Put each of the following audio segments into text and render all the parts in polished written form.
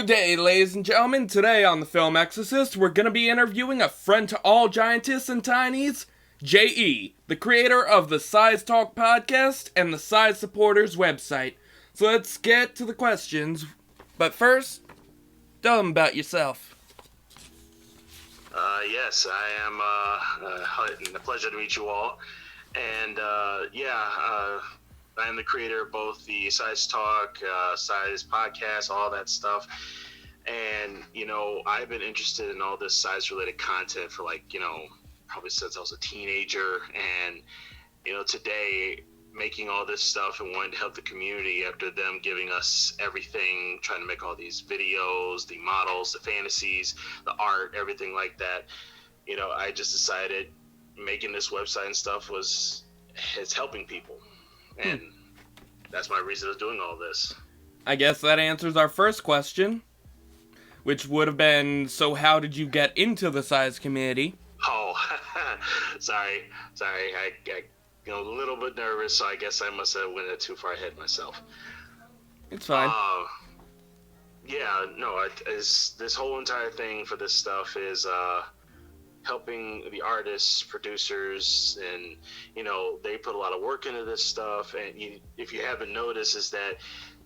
Good day, ladies and gentlemen. Today on The Film Exorcist, we're going to be interviewing a friend to all giantess and tinies, J.E., the creator of the Size Talk podcast and the Size Supporters website. So let's get to the questions. But first, tell them about yourself. Yes, I am, a pleasure to meet you all. And, I am the creator of both the Size Talk, Size Podcast, all that stuff. And, I've been interested in all this size-related content for, probably since I was a teenager. And, today, making all this stuff and wanting to help the community after them giving us everything, trying to make all these videos, the models, the fantasies, the art, everything like that. I just decided making this website and stuff is helping people. And that's my reason of doing all this. I guess that answers our first question, which would have been, so how did you get into the size community? Oh, sorry. I a little bit nervous, so I guess I must have went too far ahead myself. It's fine. This whole entire thing for this stuff is helping the artists, producers, and they put a lot of work into this stuff. And if you haven't noticed, is that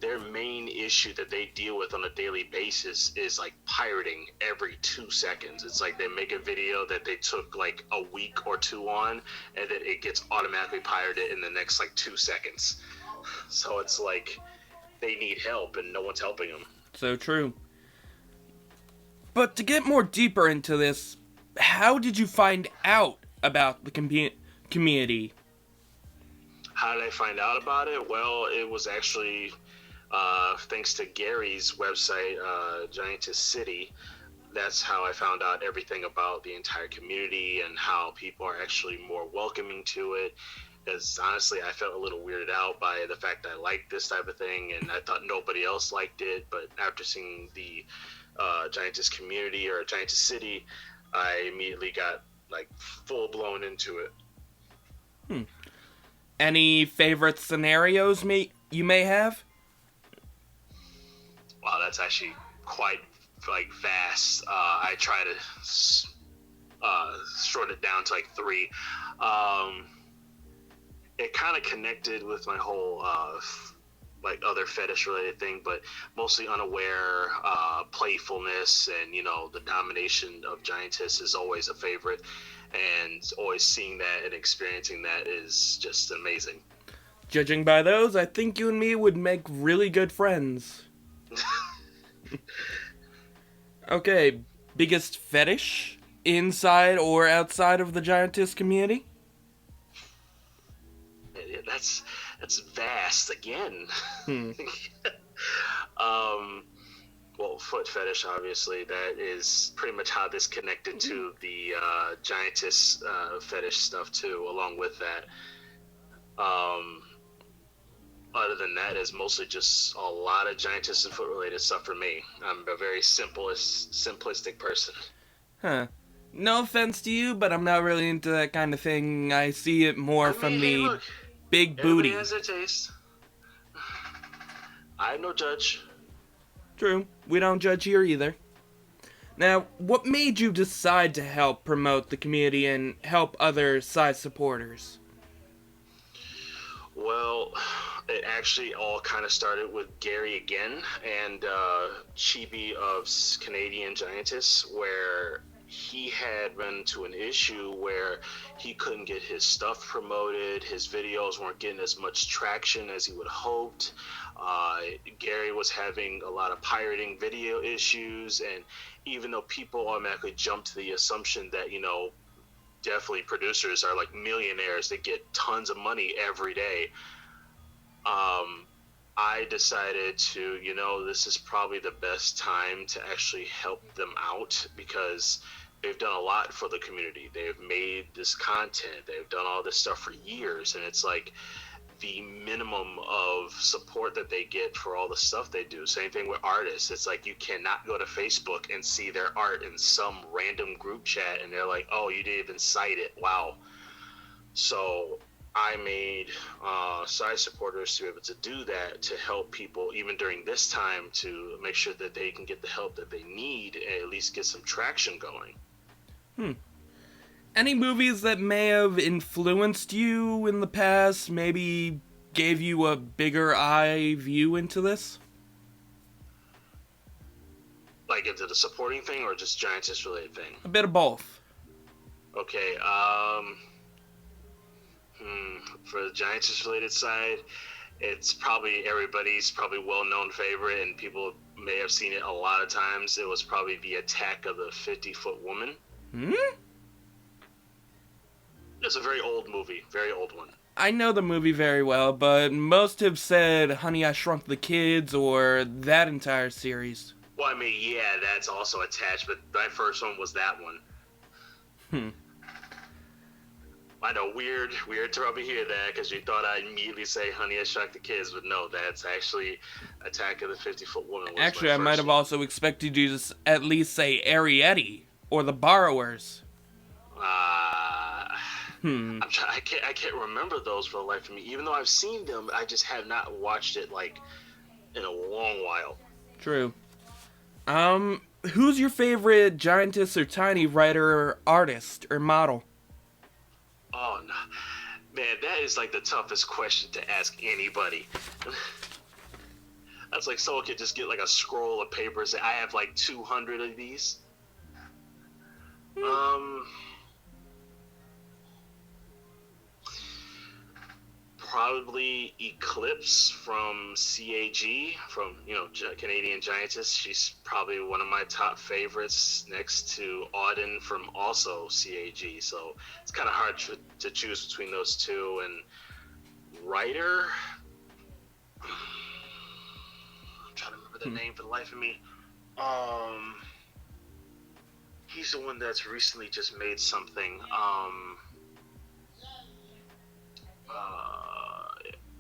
their main issue that they deal with on a daily basis is like pirating every 2 seconds. It's like they make a video that they took like a week or two on, and then it gets automatically pirated in the next 2 seconds. So it's like they need help and no one's helping them. So true. But to get more deeper into this, how did you find out about the community? How did I find out about it? Well, it was actually thanks to Gary's website, Giantess City. That's how I found out everything about the entire community and how people are actually more welcoming to it. Because honestly, I felt a little weirded out by the fact that I liked this type of thing, and I thought nobody else liked it. But after seeing the Giantess community or Giantess City, I immediately got full blown into it. Any favorite scenarios you may have? Wow, that's actually quite vast. I try to short it down to 3. It kind of connected with my whole other fetish related thing, but mostly unaware, playfulness, and the domination of giantess is always a favorite, and always seeing that and experiencing that is just amazing. Judging by those, I think you and me would make really good friends. Okay, biggest fetish inside or outside of the giantess community? That's vast again. Well, foot fetish, obviously, that is pretty much how this connected to the giantess fetish stuff too, along with that. Other than that, is mostly just a lot of giantess and foot related stuff for me. I'm a very simplistic person. Huh. No offense to you, but I'm not really into that kind of thing. I see it more from the big booty. Everybody has their taste. I'm no judge. True. We don't judge here either. Now, what made you decide to help promote the community and help other size supporters? Well, it actually all kind of started with Gary again and Chibi of Canadian Giantess, where he had run into an issue where he couldn't get his stuff promoted. His videos weren't getting as much traction as he would have hoped. Gary was having a lot of pirating video issues, and even though people automatically jump to the assumption that, definitely producers are millionaires that get tons of money every day, I decided to, this is probably the best time to actually help them out, because they've done a lot for the community. They've made this content. They've done all this stuff for years, and it's the minimum of support that they get for all the stuff they do. Same thing with artists. It's you cannot go to Facebook and see their art in some random group chat and they're like, oh, you didn't even cite it. Wow. So I made size supporters to be able to do that, to help people even during this time, to make sure that they can get the help that they need and at least get some traction going. Any movies that may have influenced you in the past, maybe gave you a bigger eye view into this? Like into the supporting thing or just Giantess related thing? A bit of both. Okay, for the Giantess related side, it's probably everybody's probably well-known favorite, and people may have seen it a lot of times. It was probably the Attack of the 50-Foot Woman. It's a very old movie, very old one. I know the movie very well, but most have said Honey, I Shrunk the Kids or that entire series. Well, I mean, yeah, that's also attached, but my first one was that one. I know, weird to probably hear that, because you thought I'd immediately say Honey, I Shrunk the Kids, but no, that's actually Attack of the 50-Foot Woman. Actually, I might have also expected you to at least say Arrietty or The Borrowers. I can't remember those for the life of me. Even though I've seen them, I just have not watched it, like, in a long while. True. Who's your favorite Giantess or Tiny writer or artist or model? Oh, no. Man, that is like the toughest question to ask anybody. That's like someone could just get like a scroll of paper and say, I have like 200 of these. Probably Eclipse from CAG, from, Canadian Giantess. She's probably one of my top favorites, next to Auden from also CAG. So it's kind of hard to choose between those two. And writer, I'm trying to remember the name for the life of me. He's the one that's recently just made something.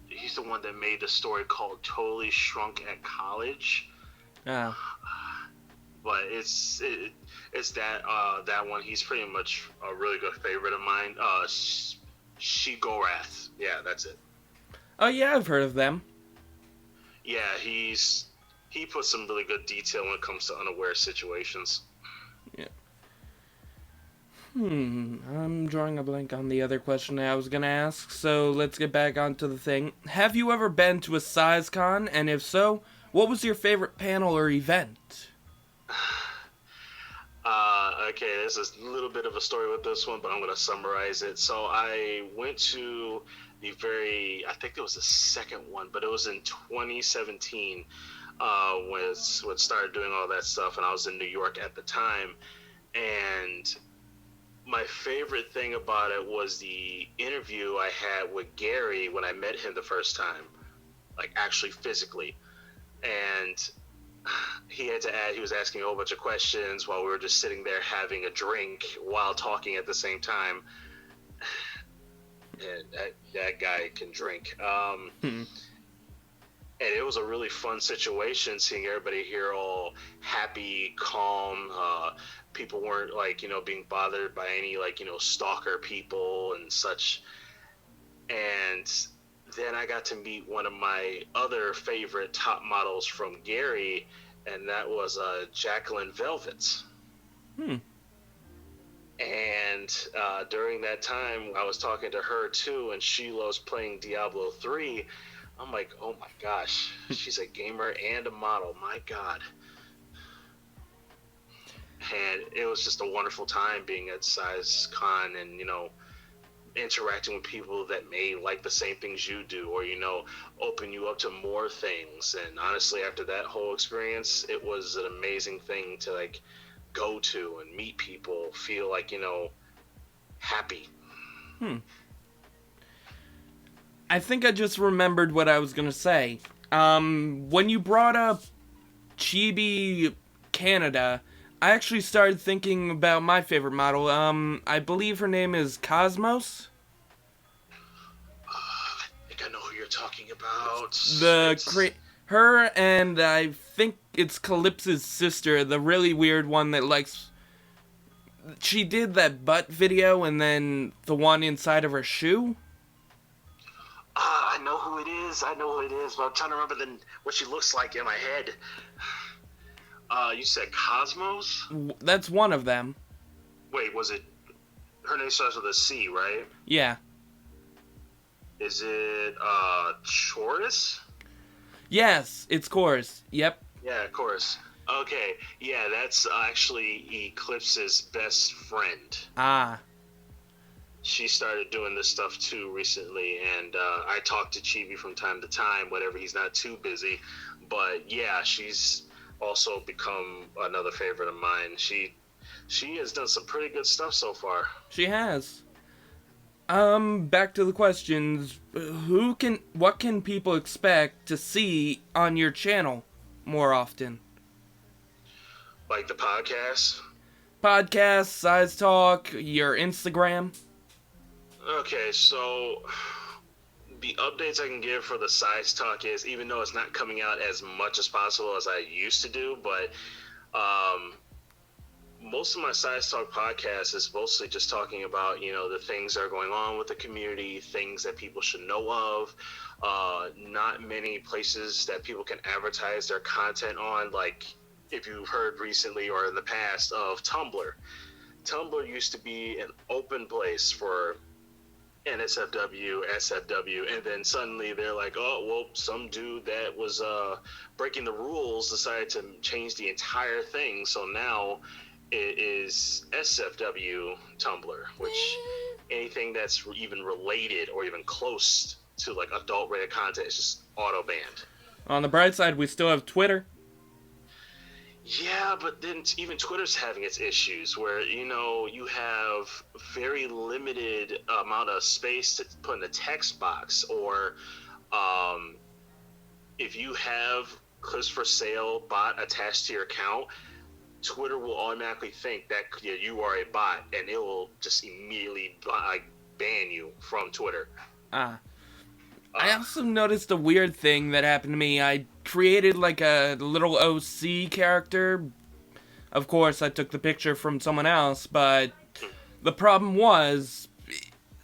He's the one that made the story called Totally Shrunk at College. Yeah. But it's that one. He's pretty much a really good favorite of mine. She-Gorath. Yeah, that's it. Oh yeah, I've heard of them. Yeah, he puts some really good detail when it comes to unaware situations. Yeah. I'm drawing a blank on the other question I was gonna ask, so let's get back onto the thing. Have you ever been to a SciCon, and if so, what was your favorite panel or event? Okay, there's a little bit of a story with this one, but I'm going to summarize it. So I went to I think it was the second one, but it was in 2017 when it started doing all that stuff, and I was in New York at the time. And my favorite thing about it was the interview I had with Gary when I met him the first time, like actually physically. And he was asking a whole bunch of questions while we were just sitting there having a drink while talking at the same time. And that guy can drink. And it was a really fun situation, seeing everybody here all happy, calm. People weren't being bothered by any stalker people and such. And then I got to meet one of my other favorite top models from Gary, and that was Jacqueline Velvet. And during that time, I was talking to her too, and she was playing Diablo 3. I'm like, oh my gosh, she's a gamer and a model, my God. And it was just a wonderful time being at SciCon and, interacting with people that may like the same things you do, or open you up to more things. And honestly, after that whole experience, it was an amazing thing to go to and meet people, feel happy. I think I just remembered what I was gonna say. When you brought up Chibi Canada, I actually started thinking about my favorite model. I believe her name is Cosmos. I think I know who you're talking about. Her and I think it's Calypso's sister, the really weird one that likes. She did that butt video and then the one inside of her shoe. know who it is. But I'm trying to remember what she looks like in my head. You said Cosmos? That's one of them. Wait, was it... Her name starts with a C, right? Yeah. Is it, Chorus? Yes, it's Chorus. Yep. Yeah, of course. Okay, yeah, that's actually Eclipse's best friend. Ah. She started doing this stuff too recently, and I talk to Chibi from time to time, whenever he's not too busy. But yeah, she's also become another favorite of mine. She has done some pretty good stuff so far. She has. Back to the questions. What can people expect to see on your channel more often? Like the podcast? Podcasts, Size Talk, your Instagram? Okay, so the updates I can give for the Size Talk is, even though it's not coming out as much as possible as I used to do, but most of my Size Talk podcast is mostly just talking about, the things that are going on with the community, things that people should know of. Not many places that people can advertise their content on, like if you've heard recently or in the past of Tumblr. Tumblr used to be an open place for NSFW, SFW, and then suddenly they're like, oh, well, some dude that was breaking the rules decided to change the entire thing, so now it is SFW Tumblr, which anything that's even related or even close to like adult rated content is just auto banned. On the bright side, we still have Twitter. Yeah, but then even Twitter's having its issues where, you have very limited amount of space to put in the text box, or if you have clips for sale bot attached to your account, Twitter will automatically think that you are a bot, and it will just immediately ban you from Twitter. I also noticed a weird thing that happened to me. I created like a little OC character. Of course, I took the picture from someone else, but the problem was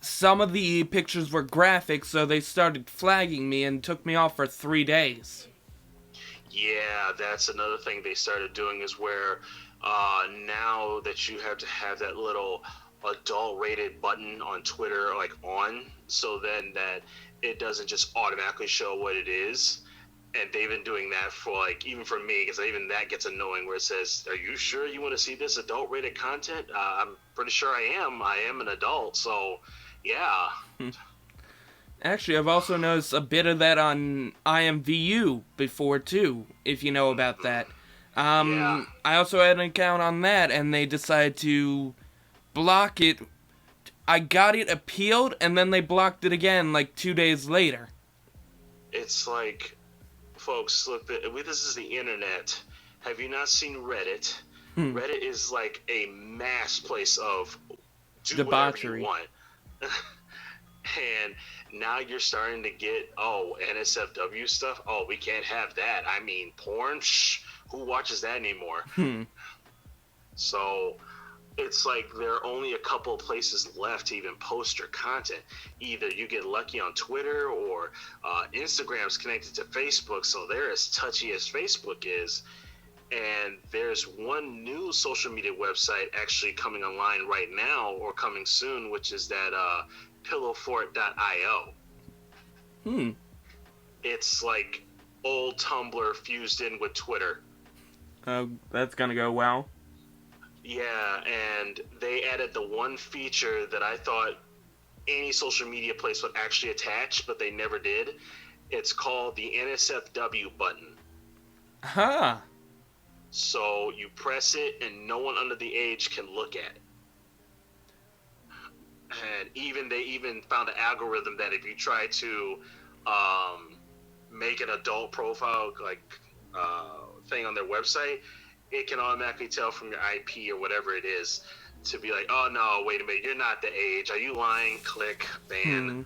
some of the pictures were graphic, so they started flagging me and took me off for 3 days. Yeah, that's another thing they started doing, is where now that you have to have that little adult rated button on Twitter on, so then that it doesn't just automatically show what it is. And they've been doing that for even for me, because even that gets annoying, where it says, are you sure you want to see this adult rated content? I'm pretty sure I am an adult, so yeah. Actually, I've also noticed a bit of that on IMVU before too, if you know about that. Yeah. I also had an account on that, and they decided to block it. I got it appealed, and then they blocked it again 2 days later. It's like, folks, look, this is the internet. Have you not seen Reddit? Reddit is like a mass place of do debauchery. whatever you want. And now you're starting to get, NSFW stuff? Oh, we can't have that. I mean, porn? Shh, who watches that anymore? So it's like there are only a couple of places left to even post your content. Either you get lucky on Twitter, or Instagram's connected to Facebook, so they're as touchy as Facebook is. And there's one new social media website actually coming online right now, or coming soon, which is that pillowfort.io. It's like old Tumblr fused in with Twitter. That's gonna go well. Yeah, and they added the one feature that I thought any social media place would actually attach, but they never did. It's called the NSFW button. Huh. So you press it, and no one under the age can look at it. And they even found an algorithm that if you try to make an adult profile thing on their website, it can automatically tell from your IP or whatever it is to be like, oh no, wait a minute, you're not the age. Are you lying? Click, ban.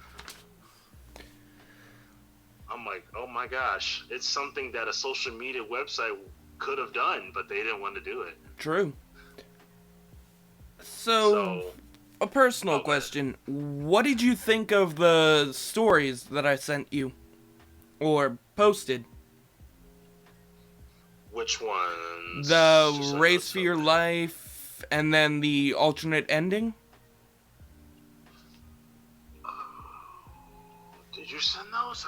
I'm like, oh my gosh, it's something that a social media website could have done, but they didn't want to do it. True. So a personal question. What did you think of the stories that I sent you? Or posted? Which ones? The Race for Your Life, and then the alternate ending? Did you send those?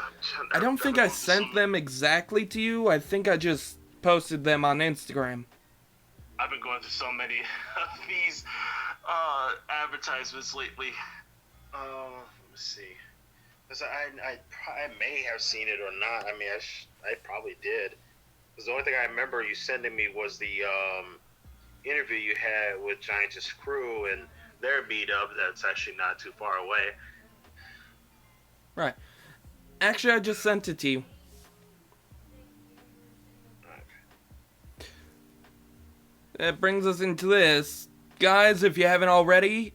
I don't think I sent them exactly to you. I think I just posted them on Instagram. I've been going through so many of these advertisements lately. Let me see. Because I may have seen it or not. I mean, I probably did. Because the only thing I remember you sending me was the interview you had with Giantess Crew and their meetup that's actually not too far away. Right. Actually, I just sent it to you. Okay. That brings us into this. Guys, if you haven't already,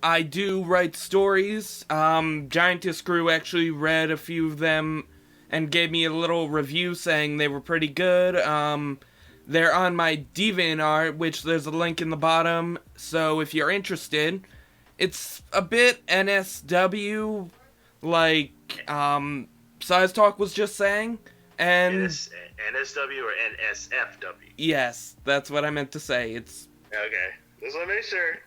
I do write stories. Giantess Crew actually read a few of them and gave me a little review saying they were pretty good. They're on my DeviantArt, which there's a link in the bottom, so if you're interested, it's a bit NSW, like, Size Talk was just saying, and... NSW or NSFW? Yes, that's what I meant to say. It's... Okay, just want to make sure.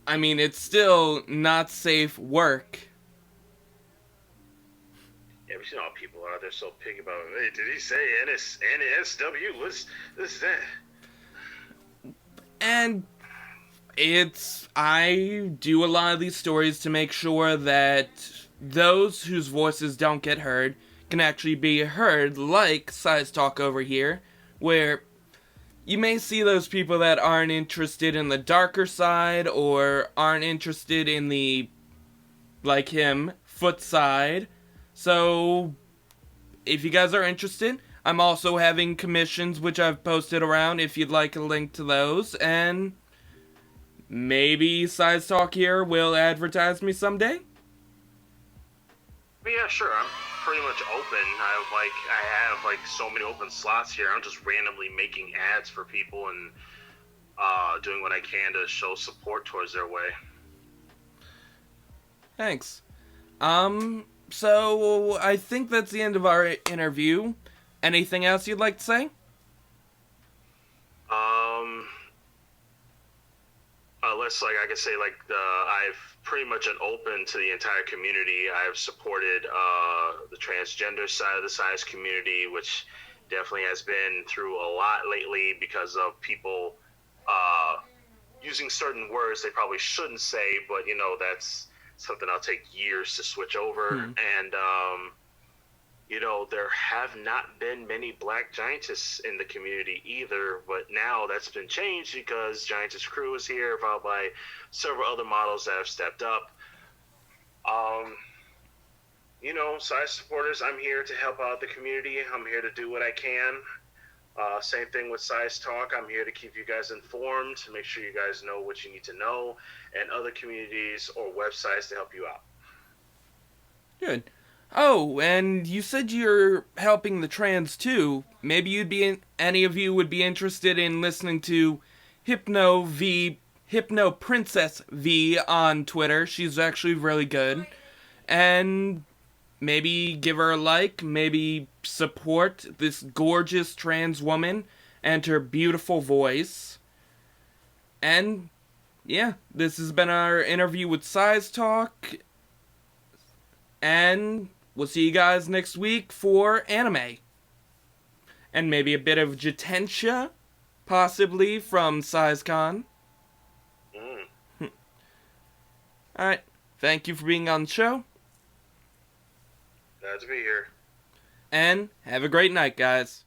I mean, it's still not safe work. Yeah, but you know how people are. They're so picky about, hey, did he say NSW? What's that? And I do a lot of these stories to make sure that those whose voices don't get heard can actually be heard, like Size Talk over here, where you may see those people that aren't interested in the darker side or aren't interested in the, like him, foot side. So, if you guys are interested, I'm also having commissions which I've posted around if you'd like a link to those, and maybe Size Talk here will advertise me someday? But yeah, sure, I'm pretty much open. I have so many open slots here. I'm just randomly making ads for people and doing what I can to show support towards their way. Thanks. So, I think that's the end of our interview. Anything else you'd like to say? I can say, I've pretty much been open to the entire community. I've supported the transgender side of the size community, which definitely has been through a lot lately because of people using certain words they probably shouldn't say, but, that's something I'll take years to switch over. And, there have not been many black giantess in the community either, but now that's been changed because Giantess Crew is here, followed by several other models that have stepped up. Size supporters, I'm here to help out the community. I'm here to do what I can. Same thing with Size Talk. I'm here to keep you guys informed, to make sure you guys know what you need to know, and other communities or websites to help you out. Good. Oh, and you said you're helping the trans too. Maybe any of you would be interested in listening to Hypno Princess V on Twitter. She's actually really good. And maybe give her a like, maybe support this gorgeous trans woman and her beautiful voice. And yeah, this has been our interview with Size Talk. And we'll see you guys next week for anime. And maybe a bit of Jitensha, possibly, from SizeCon. Alright, thank you for being on the show. Glad to be here. And have a great night, guys.